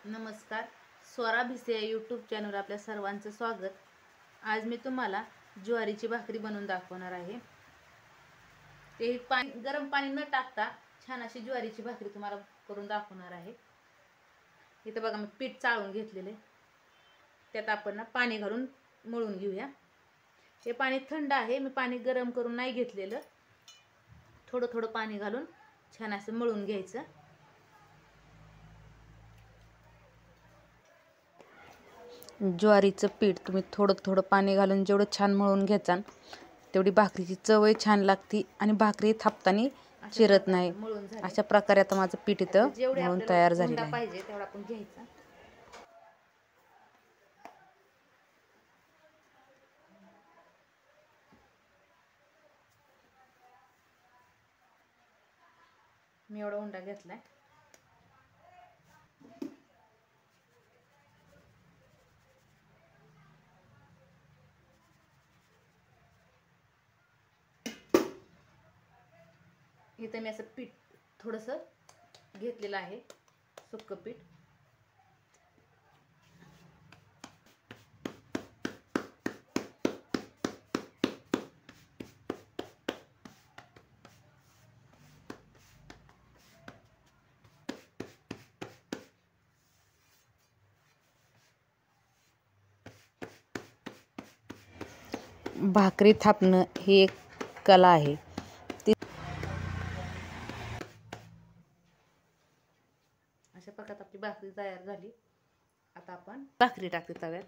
नमस्कार. स्वरा भिसे या YouTube channel आपल्या सर्वांचं स्वागत. आज मी तुम्हाला ज्वारीची भाकरी बनवून दाखवणार आहे. ते गरम पाणी न टाकता छान अशी ज्वारीची भाकरी तुम्हाला करून दाखवणार आहे. इथं बघा मी पीठ चाळून घेतलेले, त्यात आपण ना पाणी घालून मळून घेऊया. हे पाणी थंड आहे, मी पाणी गरम करून नाही घेतलेलं. थोडं थोडं पाणी घालून छान असं मळून घ्यायचं. ज्वारीचं पीठ तुम्ही थोडं थोडं पाणी घालून जेवढं छान मळून घ्याचाल तेवढी भाकरीची चवही छान लागते आणि भाकरी थापताना चिरत नाही. अशा प्रकारे आता माझं पीठ इथं मळून तयार झालेलं आहे. पाहिजे तेवढा आपण घ्यायचा. मी एवढा उंडा घेतलाय. इथं मी असं पीठ थोडंसं घेतलेलं आहे, सुक्क पीठ. भाकरी थापणं ही एक कला आहे. अशा प्रकारे आपली भाकरी तयार झाली. आता आपण भाकरी टाकते तव्यात.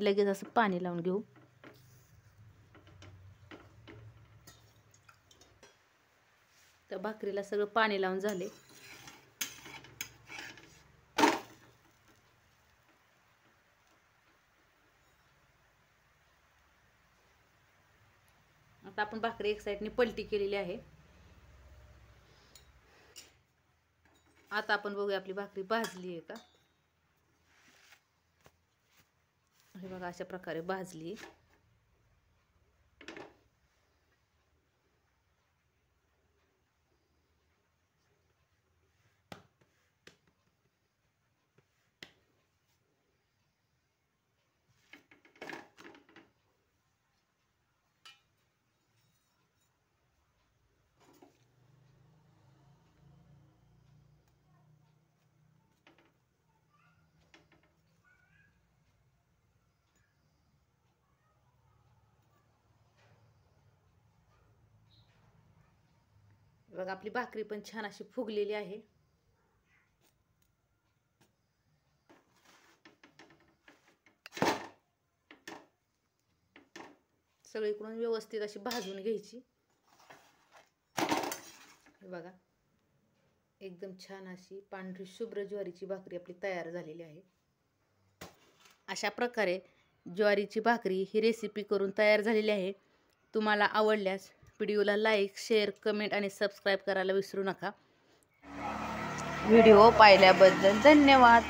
लगेच असं पाणी लावून घेऊ. तर भाकरीला सगळं पाणी लावून झाले. आता आपण भाकरी एक साईडने पलटी केलेली आहे. आता आपण बघूया आपली भाकरी भाजली आहे का. हे बघा अशा प्रकारे भाजली. बघा आपली भाकरी पण छान अशी फुगलेली आहे. सगळीकडून व्यवस्थित अशी भाजून घ्यायची. हे बघा एकदम छान अशी पांढरी शुभ्र ज्वारीची भाकरी आपली तयार झालेली आहे. अशा प्रकारे ज्वारीची भाकरी ही रेसिपी करून तयार झालेली आहे. तुम्हाला आवडल्यास व्हिडिओला लाईक, शेअर, कमेंट आणि सबस्क्राईब करायला विसरू नका. व्हिडिओ पाहिल्याबद्दल धन्यवाद.